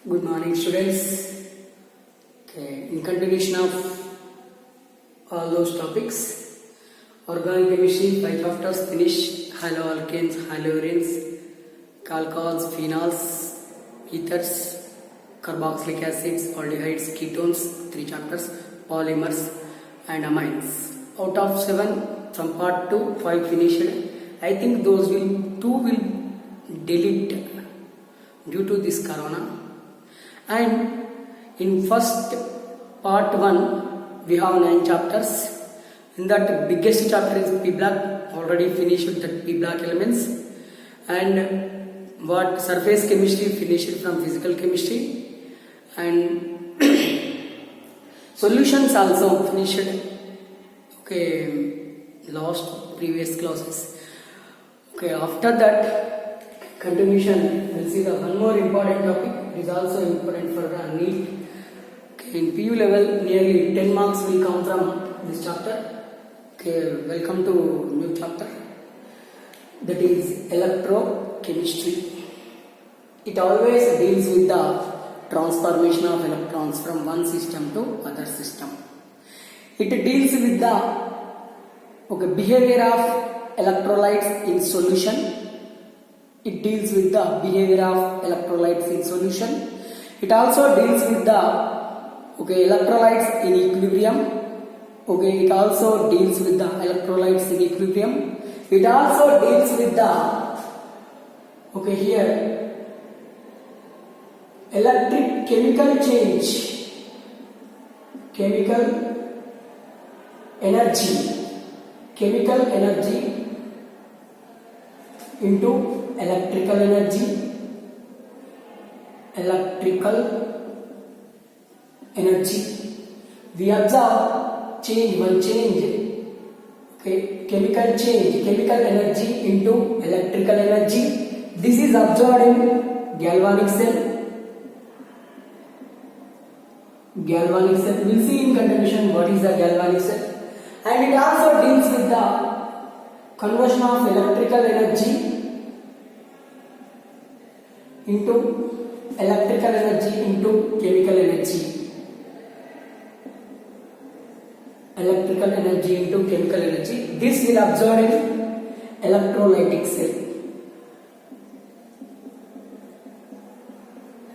Good morning, students. Okay, in continuation of all those topics, organic chemistry, 5 chapters finished: haloalkanes, haloarenes, alcohols, phenols, ethers, carboxylic acids, aldehydes, ketones, 3 chapters, polymers and amines. Out of 7, from part 2, 5 finished. I think those two will delete due to this corona. And in first part 1 we have 9 chapters. In that, biggest chapter is P block. Already finished the P block elements, and what surface chemistry finished from physical chemistry, and solutions also finished. Okay, last previous classes. Okay, after that continuation we'll see the one more important topic. It is also important for the NEET. Okay, in PU level nearly 10 marks will come from this chapter. Okay, welcome to new chapter, that is electrochemistry. It always deals with the transformation of electrons from one system to other system. It deals with the behavior of electrolytes in solution. It deals with the behavior of electrolytes in solution. It also deals with the electrolytes in equilibrium. It also deals with the electrolytes in equilibrium. It also deals with the electric chemical change, chemical energy into electrical energy. We observe chemical energy into electrical energy. This is observed in galvanic cell. We'll see in continuation what is the galvanic cell. And it also deals with the conversion of electrical energy into chemical energy. This will observe in electrolytic cell.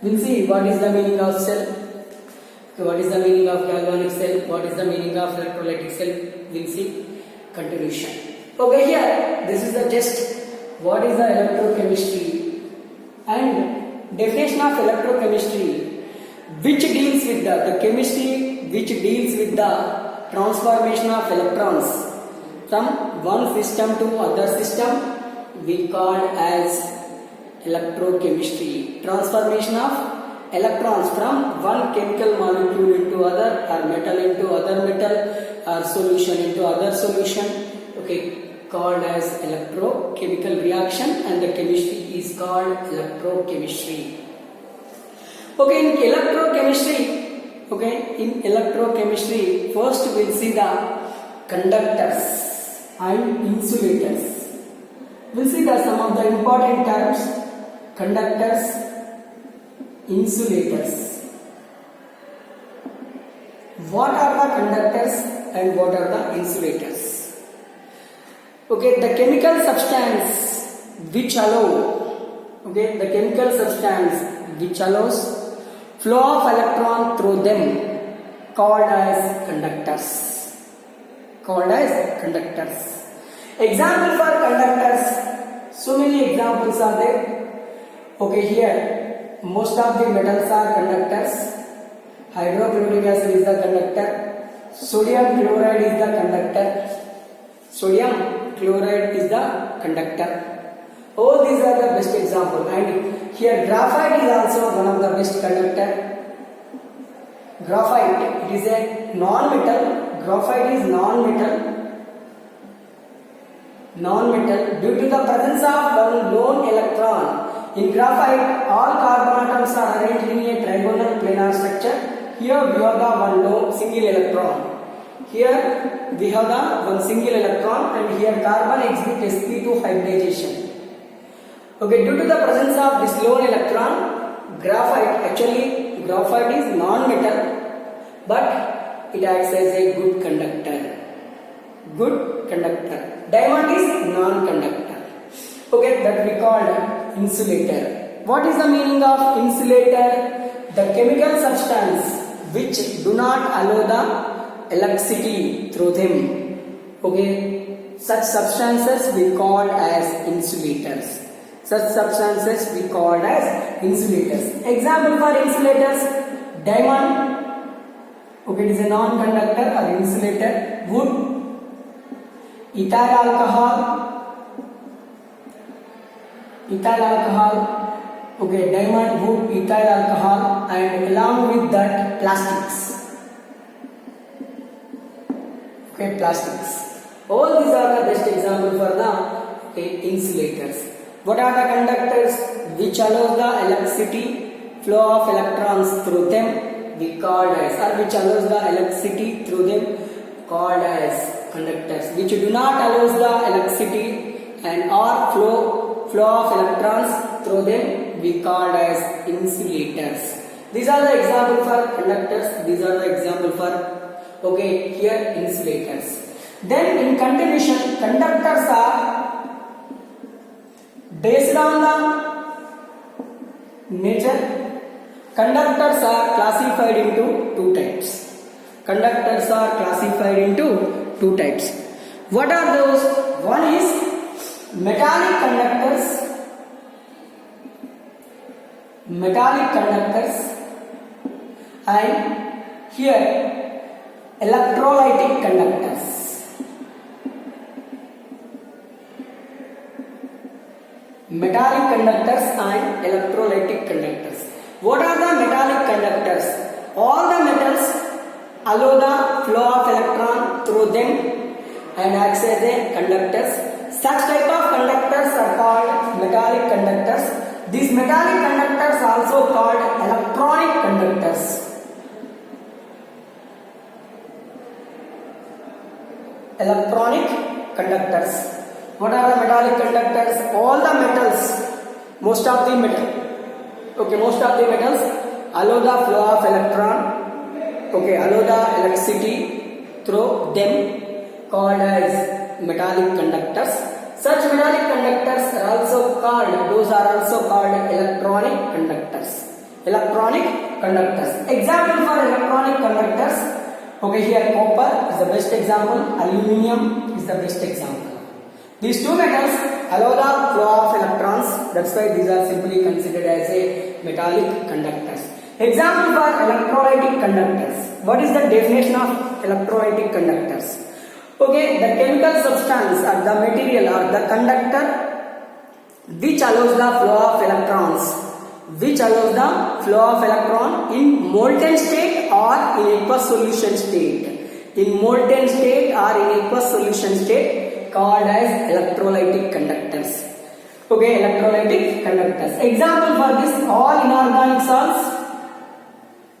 We'll see what is the meaning of cell. What is the meaning of galvanic cell? What is the meaning of electrolytic cell? We'll see continuation. Okay, here this is the just what is the electrochemistry and definition of electrochemistry, which deals with the chemistry which deals with the transformation of electrons from one system to other system, we call as electrochemistry. Transformation of electrons from one chemical molecule into other, or metal into other metal, or solution into other solution, called as electrochemical reaction, and the chemistry is called electrochemistry. In electrochemistry, first we'll see the conductors and insulators. We'll see some of the important terms: conductors, insulators. What are the conductors and what are the insulators? The chemical substance which allows flow of electron through them, called as conductors. Example for conductors, so many examples are there. Here most of the metals are conductors. Hydrochloric acid is the conductor. Sodium chloride is the conductor. Oh, these are the best example. And here graphite is also one of the best conductor. Graphite, it is a non-metal. Graphite is non-metal due to the presence of one lone electron. In graphite, all carbon atoms are arranged in a trigonal planar structure. Here we have the one lone single electron. Here we have the one single electron, and here carbon exhibits sp2 hybridization. Due to the presence of this lone electron, graphite. Actually, graphite is non-metal, but it acts as a good conductor. Good conductor. Diamond is non-conductor. Okay, that we called insulator. What is the meaning of insulator? The chemical substance which do not allow the electricity through them. Okay, such substances we called as insulators. Such substances we called as insulators. Example for insulators: diamond. Okay, it is a non-conductor or insulator. Wood, ethyl alcohol. Okay, diamond, wood, ethyl alcohol, and along with that plastics. Okay, plastics. All these are the best example for the insulators. What are the conductors which allow the electricity flow of electrons through them? We called as, or which allows the electricity through them, called as conductors. Which do not allows the electricity and or flow of electrons through them, we called as insulators. These are the example for conductors. These are the example for here insulators. Then in continuation, conductors are based on the nature. Conductors are classified into two types. Conductors are classified into two types. What are those? One is metallic conductors. And here electrolytic conductors. Metallic conductors and electrolytic conductors. What are the metallic conductors? All the metals allow the flow of electron through them and acts as a conductors. Such type of conductors are called metallic conductors. These metallic conductors are also called electronic conductors. Electronic conductors. What are the metallic conductors? All the metals, most of the metals allow the flow of electron, allow the electricity through them, called as metallic conductors. Such metallic conductors are also called electronic conductors. Electronic conductors. Example for electronic conductors. Here copper is the best example. Aluminium is the best example. These two metals allow the flow of electrons. That's why these are simply considered as a metallic conductors. Example for electrolytic conductors. What is the definition of electrolytic conductors? The chemical substance or the material or the conductor which allows the flow of electron in molten state or in aqueous solution state. In molten state or in aqueous solution state, called as electrolytic conductors. Electrolytic conductors. Example for this: all inorganic salts.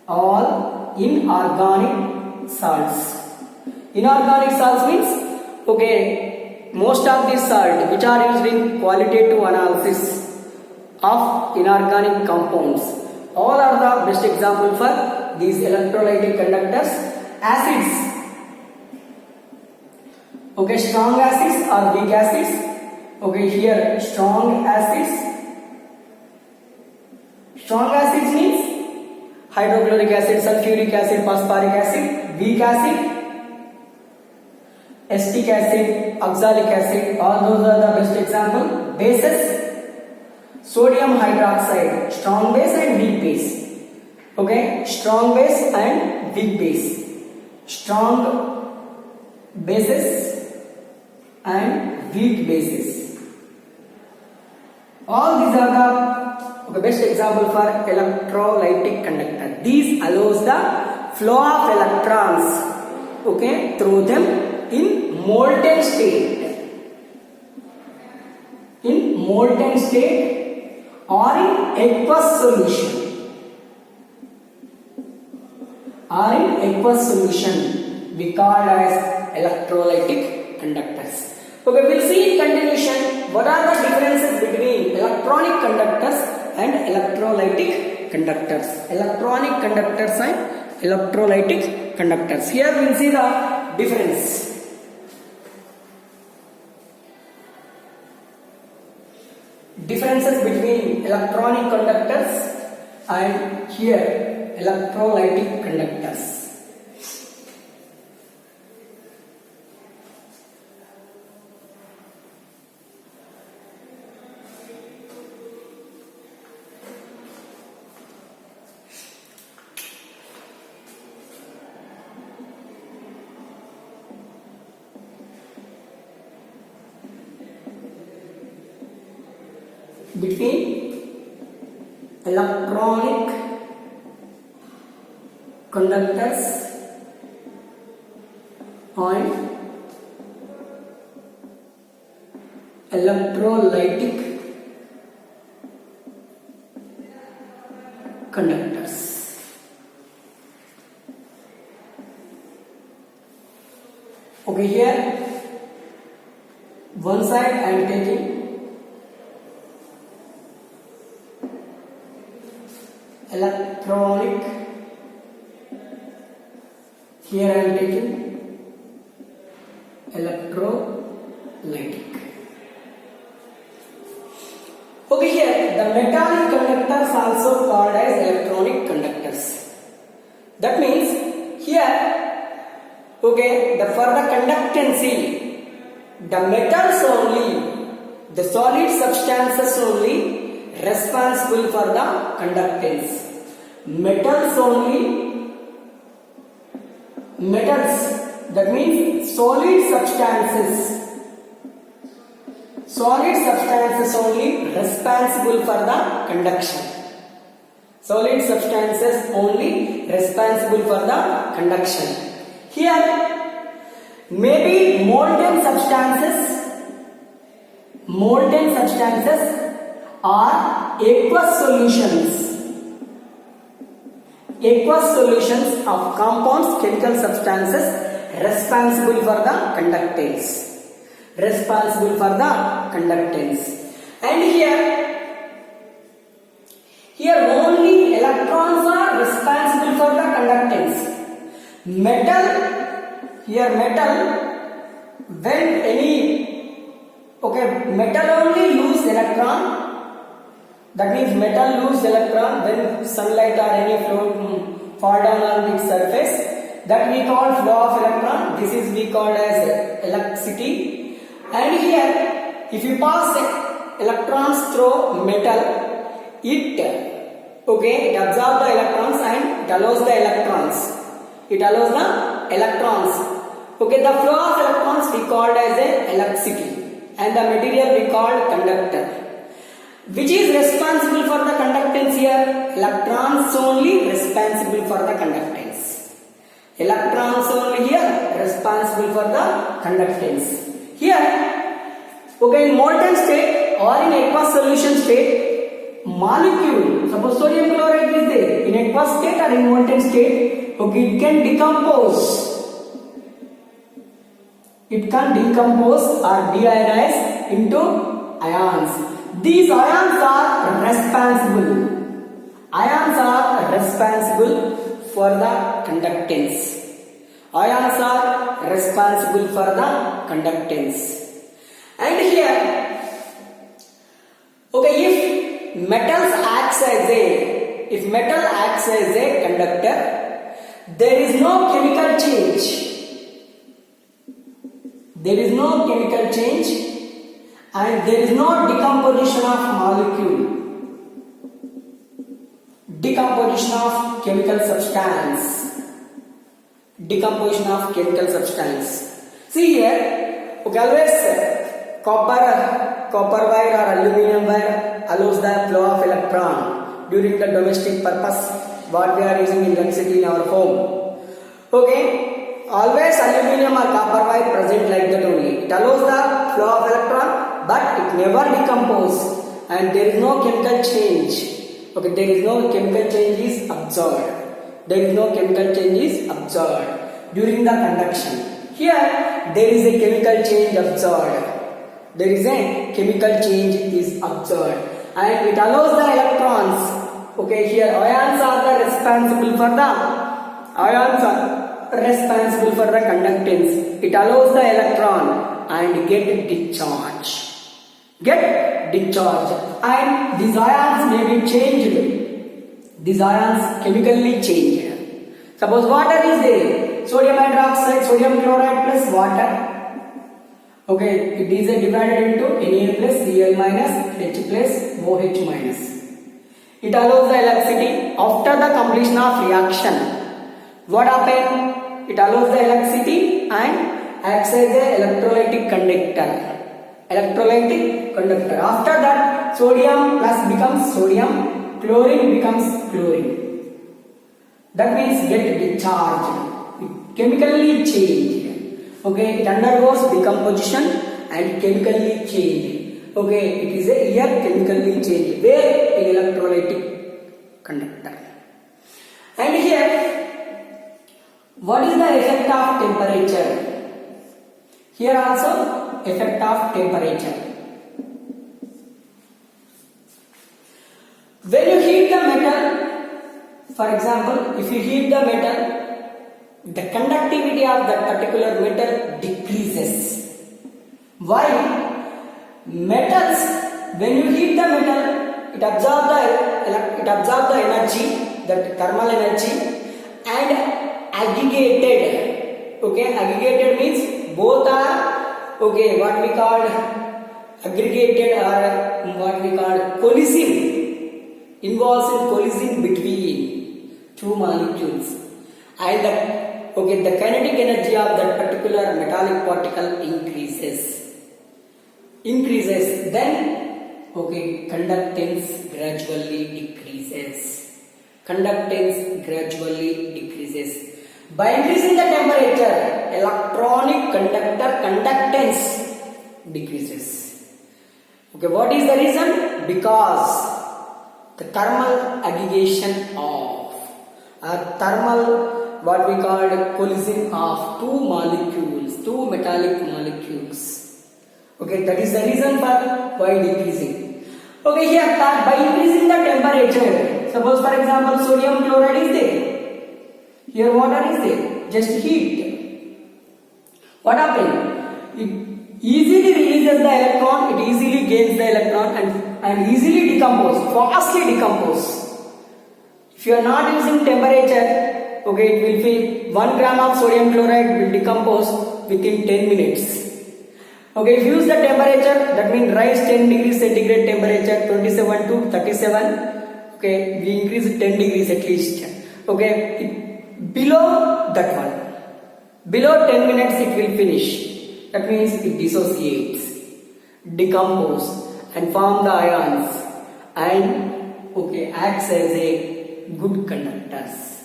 All inorganic salts. Inorganic salts means most of these salts which are used in qualitative analysis of inorganic compounds. All are the best example for these electrolytic conductors. Acids. Strong acids or weak acids. Here strong acids. Strong acids means hydrochloric acid, sulfuric acid, phosphoric acid. Weak acid, acetic acid, oxalic acid. All those are the best example. Bases: sodium hydroxide, strong base and weak base. Strong base and weak base. Strong bases and weak bases. All these are the best example for electrolytic conductor. These allows the flow of electrons through them in molten state. In molten state or in aqueous solution. We call as electrolytic conductors. We'll see in continuation what are the differences between electronic conductors and electrolytic conductors, electronic conductors and electrolytic conductors. Here we will see the difference. Differences between electronic conductors and here electrolytic conductors. Between electronic conductors and electrolytic conductors. Okay, here one side I am taking electronic, here I am taking electrolytic. Okay, here the metallic conductors also called as electronic conductors. That means here, okay, for the conductancy, the metals only, the solid substances only responsible for the conductance. Metals only, metals, that means solid substances only responsible for the conduction. Solid substances only responsible for the conduction. Here maybe molten substances are aqueous solutions of compounds, chemical substances responsible for the conductance. And here only electrons are responsible for the conductance. Metal, when any, okay, metal only lose electron. That means metal lose electron when sunlight or any fluid fall down on its surface. That we call flow of electron. This is we called as electricity. And here, if you pass electrons through metal, it absorbs the electrons and it allows the electrons. Okay, the flow of electrons we called as electricity, and the material we called conductor. Which is responsible for the conductance here? Electrons only responsible for the conductance. Electrons only here responsible for the conductance. Here, okay, in molten state or in aqueous solution state, molecule, suppose sodium chloride is there, in aqueous state or in molten state, okay, it can decompose or deionize into ions. These ions are responsible for the conductance. And here, okay, if metal acts as a conductor, there is no chemical change. And there is no decomposition of molecule, decomposition of chemical substance. See here, okay, always copper wire or aluminum wire allows the flow of electron during the domestic purpose what we are using electricity in our home. Okay, always aluminum or copper wire present like that only. It allows the flow of electron, but it never decomposes and there is no chemical change. Okay, there is no chemical change is observed. During the conduction. Here there is a chemical change observed. And it allows the electrons, Okay, here ions are responsible for the conductance. It allows the electron and get discharge, and these ions may be changed. These ions chemically changed. Suppose water is there, sodium hydroxide, sodium chloride plus water. Okay, it is divided into Na plus Cl minus H plus OH minus. It allows the electricity after the completion of reaction. What happens? It allows the electricity and acts as a electrolytic conductor. After that, sodium plus becomes sodium, chlorine becomes chlorine. That means get discharged. It chemically changed. Okay, it undergoes decomposition and chemically changed. Okay, it is a chemically changed. Where? In electrolytic conductor. And here, what is the effect of temperature? Here also, effect of temperature. When you heat the metal, for example, if you heat the metal, the conductivity of that particular metal decreases. Why? Metals, when you heat the metal, it absorbs the energy, that thermal energy, and aggregated. Okay, aggregated means both are what we call aggregated or what we call collision, involves in collision between two molecules, and the kinetic energy of that particular metallic particle increases. Then conductance gradually decreases. By increasing the temperature, electronic conductor conductance decreases. Okay, what is the reason? Because the thermal aggregation of what we call collision of two metallic molecules. Okay, that is the reason for why decreasing. Okay, here by increasing the temperature, suppose for example sodium chloride is there, here water is there, just heat. What happens? It easily releases the electron, it easily gains the electron and easily fastly decompose. If you are not using temperature, it will be 1 gram of sodium chloride will decompose within 10 minutes. Okay, if you use the temperature, that means rise 10 degrees centigrade temperature, 27 to 37. Okay, we increase 10 degrees at least. Okay, below that one, below 10 minutes it will finish. That means it dissociates, decompose and form the ions and acts as a good conductors.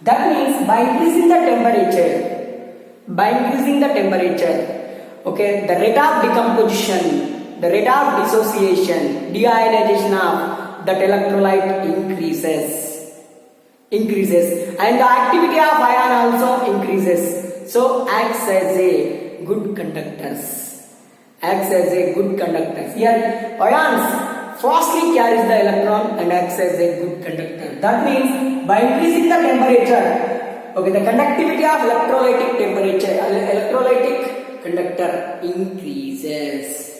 That means by increasing the temperature, the rate of decomposition, the rate of dissociation, deionization of that electrolyte increases and the activity of ion also increases. So acts as a good conductors. Here ions fastly carries the electron and acts as a good conductor. That means by increasing the temperature, the conductivity of electrolytic conductor increases.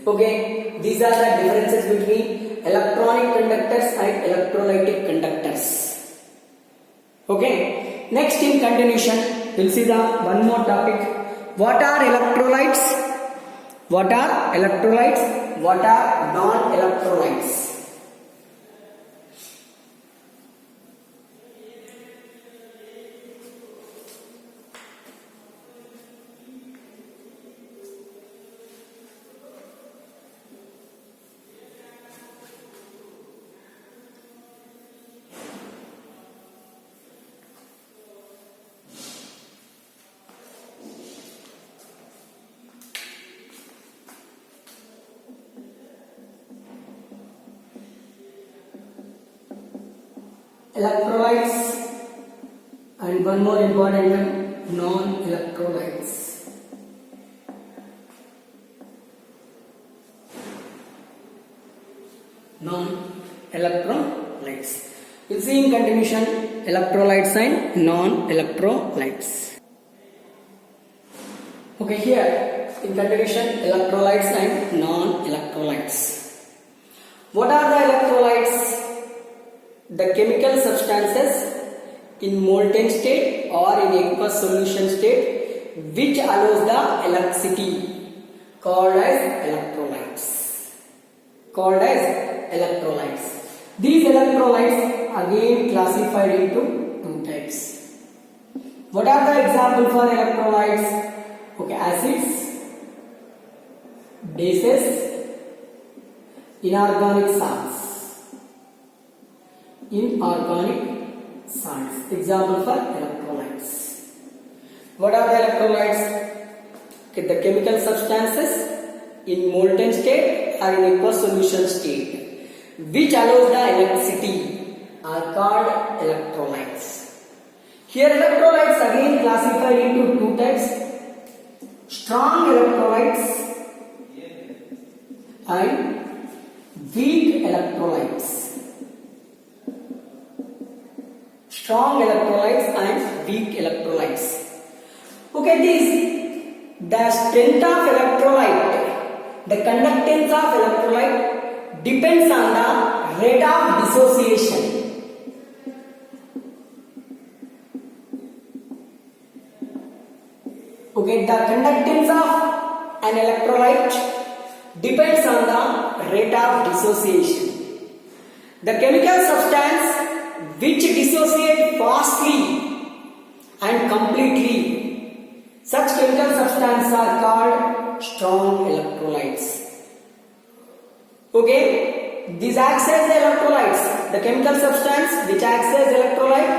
Okay, these are the differences between electronic conductors and electrolytic conductors. Okay, next in continuation we'll see the one more topic. What are electrolytes? What are non-electrolytes? Electrolytes and one more important one, non-electrolytes. electrolytes. We'll see in continuation electrolytes and non-electrolytes. Okay, here in continuation electrolytes and non-electrolytes. What are the electrolytes? The chemical substances in molten state or in aqueous solution state which allows the electricity called as electrolytes. These electrolytes again classified into two types. What are the examples for electrolytes? Okay, acids, bases, inorganic salts. Example for electrolytes. What are the electrolytes? Okay, the chemical substances in molten state or in aqueous solution state which allows the electricity are called electrolytes. Here electrolytes again classified into two types: strong electrolytes and weak electrolytes. Strong electrolytes and weak electrolytes. Okay, the strength of electrolyte, the conductance of electrolyte depends on the rate of dissociation. Okay, the conductance of an electrolyte depends on the rate of dissociation. The chemical substance which dissociate fastly and completely, such chemical substances are called strong electrolytes. Okay, these acts as electrolytes, the chemical substance which acts as electrolyte,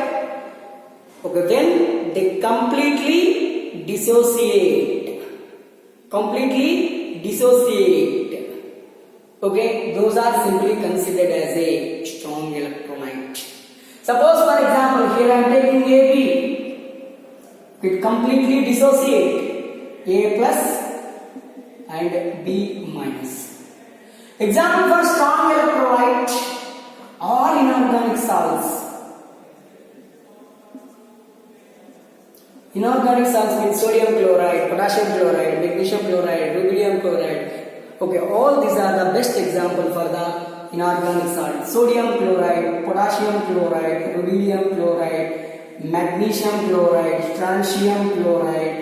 okay, when they completely dissociate, okay, those are simply considered as a strong electrolyte. Suppose for example here I am taking AB, it completely dissociate A plus and B minus. Example for strong electrolyte, all inorganic salts. Inorganic salts means sodium chloride, potassium chloride, magnesium chloride, rubidium chloride. Okay, all these are the best example for the inorganic salt. Sodium chloride, potassium chloride, rubidium chloride, magnesium chloride, strontium chloride.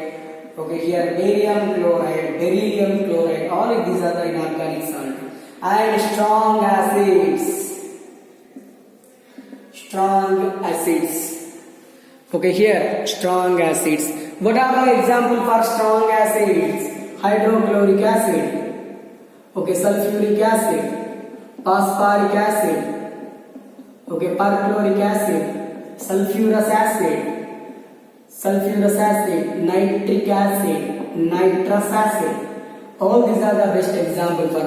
Okay, here barium chloride, beryllium chloride. All of these are the inorganic salt. And strong acids. Okay, here strong acids. What are the example for strong acids? Hydrochloric acid. Okay, sulfuric acid, phosphoric acid. Okay, perchloric acid, sulfurous acid, nitric acid, nitrous acid. All these are the best example for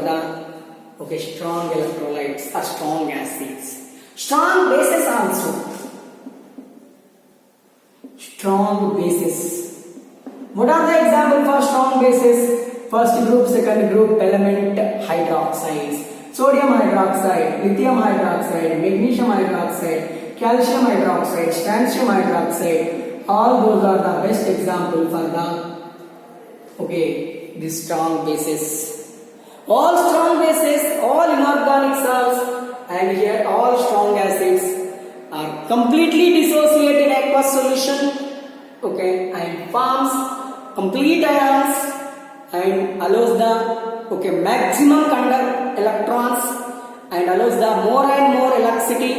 the strong electrolytes or strong acids. Strong bases also. What are the example for strong bases? First group, second group, element hydroxides. Sodium hydroxide, lithium hydroxide, magnesium hydroxide, calcium hydroxide, strontium hydroxide. All those are the best example for the strong bases. All strong bases, all inorganic salts, and here all strong acids are completely dissociated in aqueous solution. Okay, and forms complete ions and allows the maximum conduct electrons and allows the more and more electricity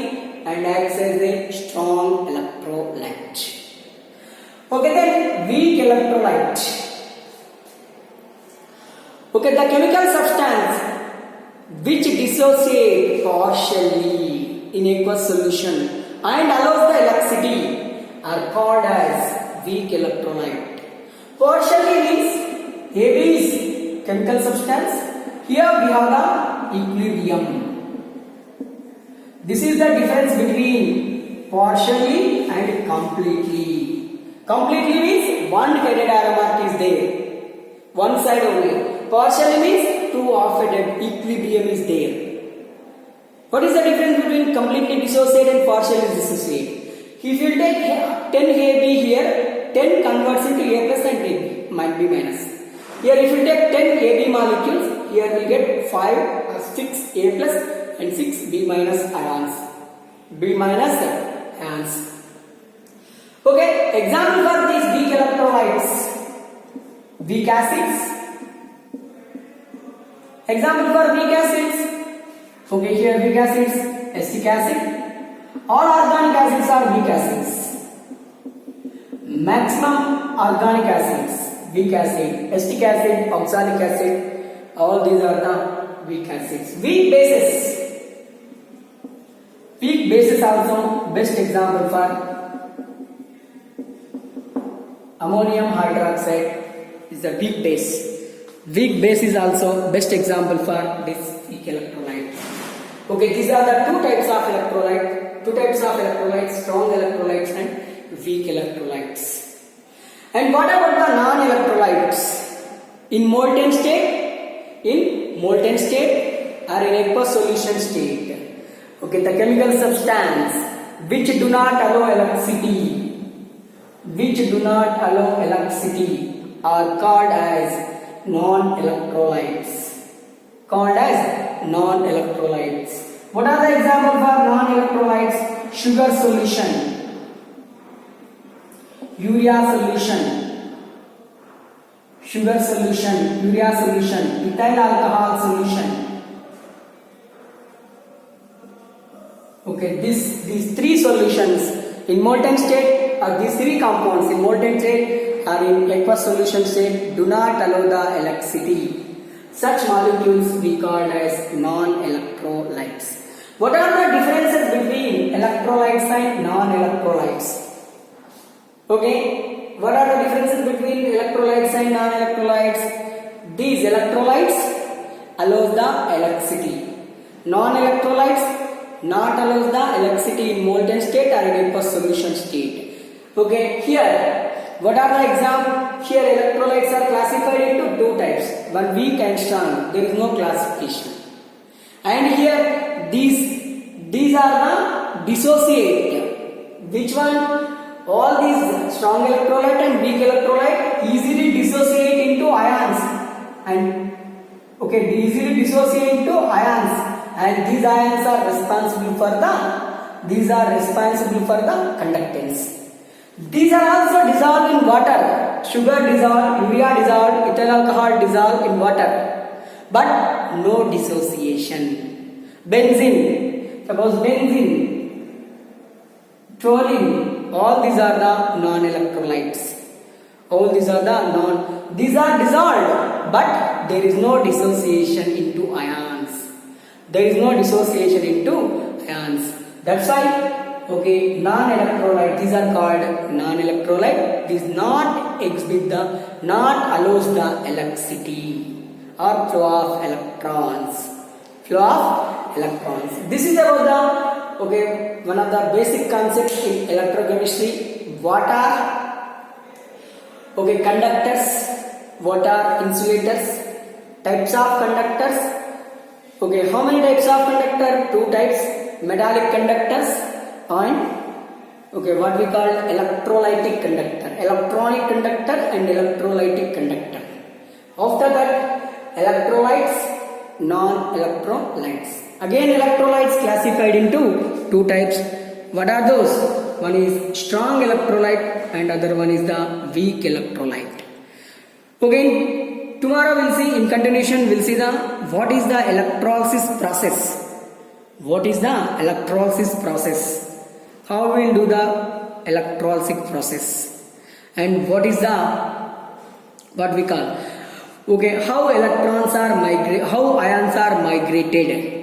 and acts as a strong electrolyte. Okay, then weak electrolyte. Okay, the chemical substance which dissociate partially in aqueous solution and allows the electricity are called as weak electrolyte. Partially means AB is chemical substance. Here we have the equilibrium. This is the difference between partially and completely. Completely means one-headed atom arc is there, one side only. Partially means two half-headed equilibrium is there. What is the difference completely dissociate and partially dissociate. If you take 10 AB here, 10 converts into A plus and AB, might be minus. Here if you take 10 AB molecules, here we get 5 or 6 A plus and 6 B minus ions. B minus ions. Okay, example for these weak electrolytes. Weak acids. Example for weak acids. Okay, here weak acids, acetic acid. All organic acids are weak acids. Maximum organic acids, weak acid, acetic acid, oxalic acid, all these are the weak acids. Weak bases. Weak bases also best example for ammonium hydroxide is the weak base. Weak base is also best example for this weak electrolyte. Okay, these are the two types of electrolyte. Two types of electrolytes, strong electrolytes and weak electrolytes. And what about the non-electrolytes? In molten state or in aqueous solution state. Okay, the chemical substance which do not allow electricity are called as non-electrolytes. What are the examples for non-electrolytes? Sugar solution, urea solution, ethyl alcohol solution. Okay, these three solutions in molten state, or these three compounds in molten state or in aqueous solution state do not allow the electricity. Such molecules we call as non-electrolytes. What are the differences between electrolytes and non-electrolytes? Okay, what are the differences between electrolytes and non-electrolytes? These electrolytes allows the electricity. Non-electrolytes not allows the electricity in molten state or in aqueous solution state. Okay, here what are the examples? Here electrolytes are classified into two types, one weak and strong. There is no classification. And here these are the dissociate. Which one? All these strong electrolyte and weak electrolyte easily dissociate into ions and these ions are responsible for the conductance. These are also dissolved in water. Sugar dissolved, urea dissolved, ethyl alcohol dissolved in water, but no dissociation. Benzene, toluene, all these are the non-electrolytes. These are dissolved, but there is no dissociation into ions. That's why, non-electrolyte, these are called non-electrolyte. These not allows the electricity or flow of electrons. This is about the one of the basic concepts in electrochemistry. What are conductors? What are insulators? Types of conductors. How many types of conductor? Two types: metallic conductors and what we call electrolytic conductor, electronic conductor and electrolytic conductor. After that, electrolytes, non-electrolytes. Again, electrolytes classified into two types. What are those? One is strong electrolyte and other one is the weak electrolyte. Again, tomorrow we'll see, in continuation we'll see what is the electrolysis process. How we'll do the electrolytic process, and what we call how electrons are how ions are migrated.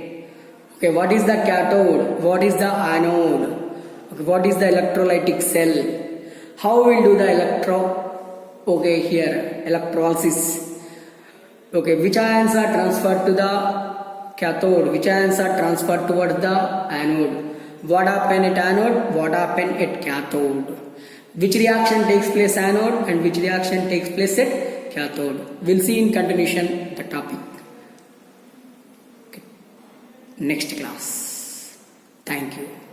What is the cathode, what is the anode, what is the electrolytic cell, how we'll do the electrolysis. Which ions are transferred to the cathode, which ions are transferred towards the anode, what happen at anode, what happen at cathode, which reaction takes place anode and which reaction takes place at cathode. We'll see in continuation the topic. Next class. Thank you.